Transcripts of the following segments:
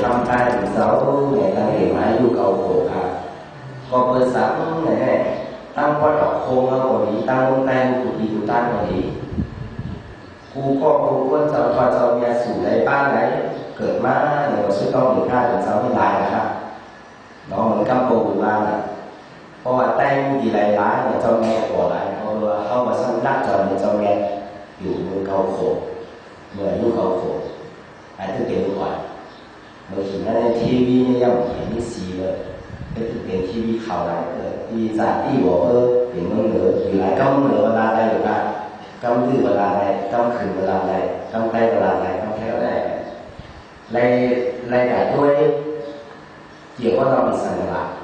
ทำการถึงเสาเนี่ยตั้งเหตุมาอยู่เก่าโขค่ะก็เปิดสังเนี่ยตั้งวัดดอกโคงเอาพอดีตั้งแตงกุฏิกุฏานพอดีกูก็กูก็จะพอจะมีสู่ในบ้านไหนเกิดมาเนี่ยก็ช่วยต้องหนึ่งห้าถึงเสาที่ลายนะครับน้องเหมือนกำปูอยู่บ้านนะเพราะว่าแตงดีหลายร้านเนี่ยเจ้าแม่ก่อหลายเขาเลยเข้ามาสร้างรักจอมเจ้าแม่อยู่เมืองเก่าโขเมืองลูกเก่าโขอันที่เป็นก่อนเมื่อกี้นั่นในทีวีเนี่ยยังเห็นไม่สีเลยก็คือเป็นทีวีข่าวหลายเลยที่จากที่บอกเป็นเมืองเหนืออยู่หลายก็เมืองเหนือเวลาใดอยู่กันกำดื้อเวลาใดกำขืนเวลาใดกำไกลเวลาใดกำแค่ใดรายการด้วยเกี่ยวกับเราเป็นสัญลักษณ์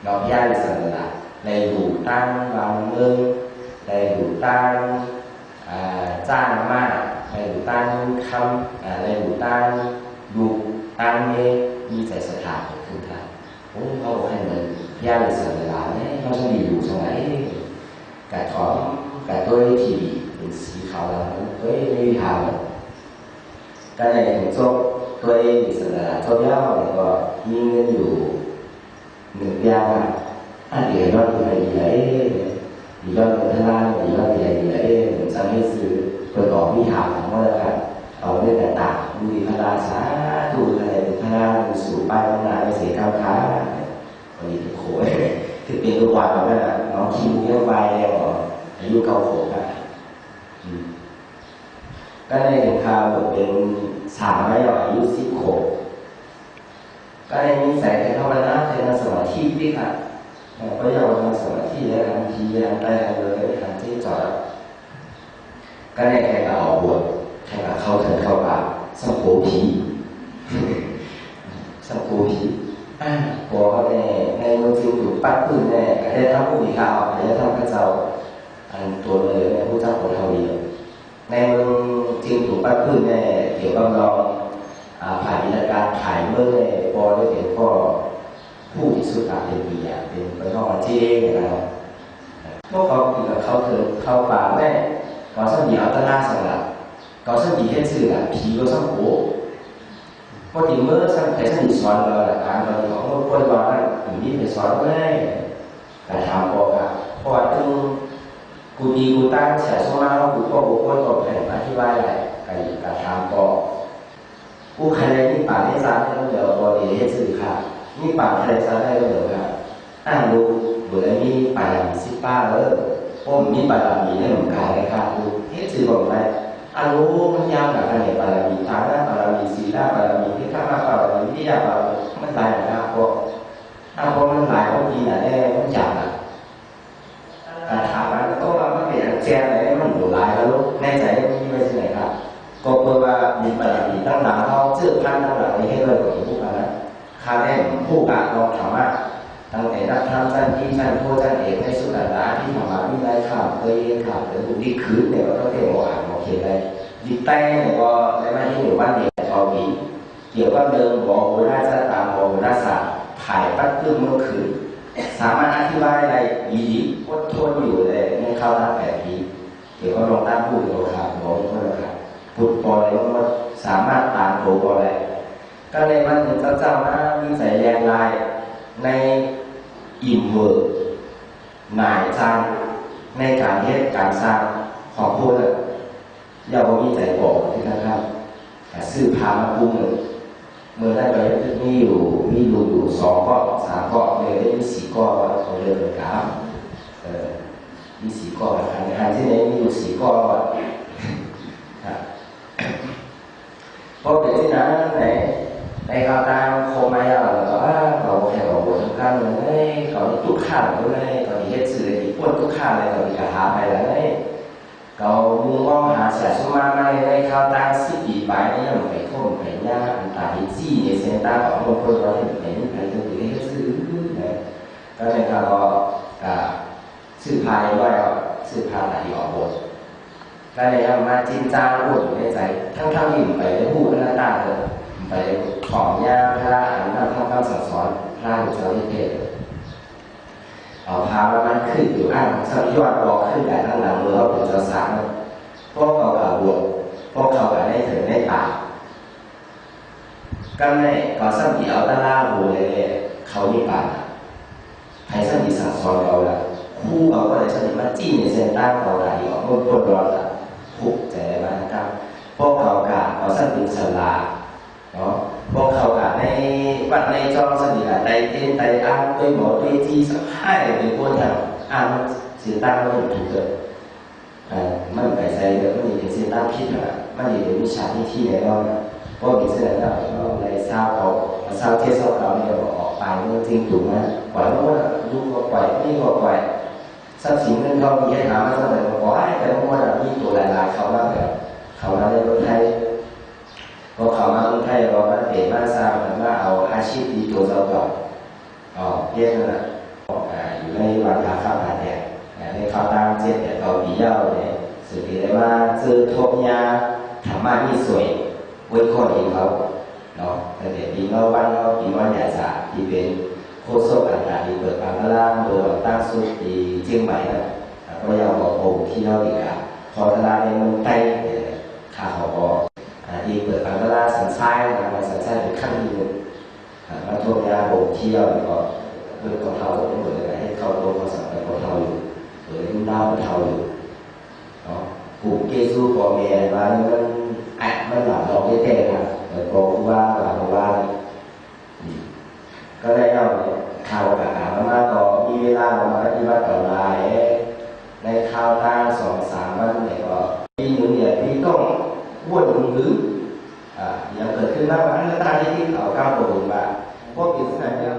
เราพยายามเป็นสัญลักษณ์ในดูตั้งวางเมืองในดูตั้งจ้างมากในดูตั้งคำในดูตั้งดูตั้งเนี่ยมีใจศรัทธาขึ้นได้โอ้เขาให้มันพยายามเป็นสัญลักษณ์เนี่ยเขาจะมีอยู่ตรงไหนการถอนการด้วยทีวีเป็นสีขาวแล้วด้วยไม่มีทางก็ในถึงโจ๊กด้วยสัญลักษณ์โจ๊กย่อแล้วก็มีเงินอยู่หนึ่งอย่างอันเดียวก็คืออะไรดีแล้วเงินท่าล่างดีแล้วดีแล้วผมจะให้ซื้อประกอบวิหารของเราครับเอาเรื่องต่างๆดูดีพระราชาดูอะไรเป็นพระราชสู่ป้ายพระนาไปเสียข้าวค้าวันนี้โขยคือเป็นทุกวันแล้วนะน้องคิวเยอะไปแล้วอายุเก่าโขกันก็ในถึงคราวเป็นสาวไม่อายุ10 ขวบก็ในนิสัยในภาวนาในสมาธิที่ค่ะก็ยังทำสมาธิและทำทียังได้เลยทำที่จอดก็ในใครก็ออกบวชใครก็เข้าถึงเข้าป่าสังโฆผีสังโฆผีพอในเมืองจีนอยู่ปั้นปืนในก็ได้ทำผู้มีข่าวก็ได้ทำพระเจ้าอันตัวเลยในผู้เจ้าคนเท่าเดียวในเมืองจีนอยู่ปั้นปืนในเกี่ยวกับเราผ่านวิธีการถ่ายเมื่อในพอได้เป็นก็ผู้ที่สุดการเป็นปีเป็นไปเข้ามาที่นะครับพวกเขาคือเขาถึงเข้าป่าแม่ก็สั่งดีเอาตะล่าสั่งละก็สั่งดีแค่ชื่อละผีก็สั่งโง่พอดีเมื่อสั่งแต่สั่งดีสอนเราละการเราของเราคนเรานั่นอยู่นี่ไปสอนไม่ได้แต่ถามบอกอ่ะเพราะว่าตึงกูดีกูตั้งเสียสมาเรากูก็กูก็ตอบแทนอธิบายอะไรการถามบอกผู้ใครในนี่ป่าที่ซาให้เราเดี๋ยวบอดีให้สื่อค่ะนี่ป่าใครซาให้เราเดี๋ยวค่ะดูเบื่อมีป่า18เลยเพราะมีป่ามีได้เหมือนกันเลยค่ะดูให้สื่อบอกไปรู้มันยาวหนักอะไรป่ามีทางด้านป่ามีศีลป่ามีที่ข้ามาป่ามีที่ยาป่ามันหลายนะครับเพราะมันหลายบางทีน่ะได้มันจับอ่ะถามว่าก็ว่ามันเป็นแจ้งอะไรมันอยู่หลายแล้วลูกแน่ใจมีไว้ที่ไหนครับก็เพราะว่ามีป่ามีตั้งหลังเขาเชื่อพันตั้งหลังนี้ให้เลยกว่าผู้กันนะคาแรกผู้กะเราถามว่าตั้งแต่นักธรรมชั้นที่ชั้นโทชั้นเอกให้สุดาดาที่ทำมาวิไลข่าวเคยข่าวหรือบุญดีคืนเนี่ยก็เรียกว่าอ่านโอเคเลยดีแต้เนี่ยก็ได้มาที่หมู่บ้านเด็กเอาผีเกี่ยวกับเดิมบอกโหราชตามบอกโหราศาสตร์ถ่ายปั้นตึ้งเมื่อคืนสามารถอธิบายอะไรดีๆอดทนอยู่เลยในข้าวหน้าแปดผีเกี่ยวกับลงตั้งพูดโลคาบอกโลคาพูดปอเลยว่าสามารถตามโลปอเลยก็เลยมันถึงเจ้าหน้ามีใส่แรงลายในอิ่มเวอร์หน่ายจางในการเฮ็ดการสร้างของพวกนั้นอย่าว่ามีใจบอกที่นะครับซื้อพามาปุ้งเลยเมื่อได้ไปมีอยู่2 ก้อน3 ก้อนเลยได้มี4 ก้อนเขาเรียกเป็นกราฟมี4 ก้อนอันที่ไหนมีอยู่4 ก้อนเพราะเป็นที่นั้นในข่าวตามโคมาย่าก็เขาแข่งกับหัวสำคัญเลยเขาทุกข้าวเลยเขาดีเฮ็ดสื่อดีป้วนทุกข้าวเลยเขาดีกระทำไปเลยเขามุ่งมองหาเสียสมาในข่าวตาม10 ปีไปนี่มันไปท่วมไปยากอันตรายจี้ในเส้นตาของคนเราเห็นไปจนถึงเฮ็ดสื่อเลยก็ในข่าวก็สื่อพายด้วยสื่อพายที่ออกบทก็เลยมาจินจางพูดอยู่ในใจทั้งที่ไปได้พูดหน้าตาเลยไปของยาพระอันนั้นทำคำสั่งสอนพระหุเจ้าที่เทศเอาพามันขึ้นอยู่สักยอดบอกขึ้นแต่ทั้งหลังมือเขาเป็นเจ้าสาวพวกเขาบวชพวกเขาได้ถึงได้ป่า ก็ในก่อสร้างที่เอาตาล่าบูเลยเขามีป่าใครสร้างที่สั่งสอนเราละคู่เอาก็เลยสนิทมาจี้ในเส้นตั้งเราได้ออกเมื่อคนร้อนละผูกใจมาครับพวกเขากาเขาสร้างเป็นสลาเนาะพวกเขากาในวัดในจองสนิทในเอ็นไตอ้างด้วยหมอด้วยที่สักให้เป็นคนทำอ้างสิตั้งไม่ถูกเลยมันไปใส่เดี๋ยวมันมีเป็นสิตั้งผิดนะมันมีเป็นวิชาที่ไหนบ้างเพราะมีเส้นแล้วในเศร้าเขาเศร้าเทศเขาเนี่ยออกไปมันจริงถูกไหมปล่อยว่าลูกก็ปล่อยพี่ก็ปล่อยทรัพย์สินเงินทองมีให้หามาเท่าไหร่ก็ปล่อยแต่ว่ามีตัวหลายๆเขามาแบบเขามาในเมืองไทยพอเขามาเมืองไทยเรามาเปลี่ยนมาสร้างมันว่าเอาอาชีพดีตัวเราก่อนเรียกนั่นแหละอยู่ในวันขาข้าวหาแดดในข้าวตามเจ็ดแต่เขาปีเย้าเนี่ยสุดที่ได้ว่าซื้อทบยาธรรมะนี่สวยไว้ข้อดีเขาเนาะแต่เดี๋ยวปีนอกบ้านนอกปีนอกใหญ่สาที่เป็นโคโซกันดาที่เปิดบางกะล่างเปิดตั้งสุดที่เชียงใหม่นะก็ยังบอกโอ้ที่เราอีกอ่ะพอตลาดในเมืองไทยข่าวบอกที่เปิดบางกะล่างสันทรายนะมันสันทรายเป็นขั้นที่หนึ่งมาทวงยาโบกเที่ยวก็เพื่อของเขาต้องเหมือนให้เขาโดนเขาสั่งไปของเขาอยู่หรือดาวของเขาอยู่เนาะกลุ่มเกซูปอเมียมามันหลับเราได้แต่ครับแต่บอกว่าหลับว่าก็ได้เอาข่าวกับมาก็มีเวลามาปฏิบัติต่อรายในข่าวตั้ง2-3 วันเนี่ยก็ปีหนึ่งเนี่ยพี่ต้องวนหรือยังเกิดขึ้นบ้างไหมแล้วตาที่เขาก้าวโดดมาพวกกิจการยัง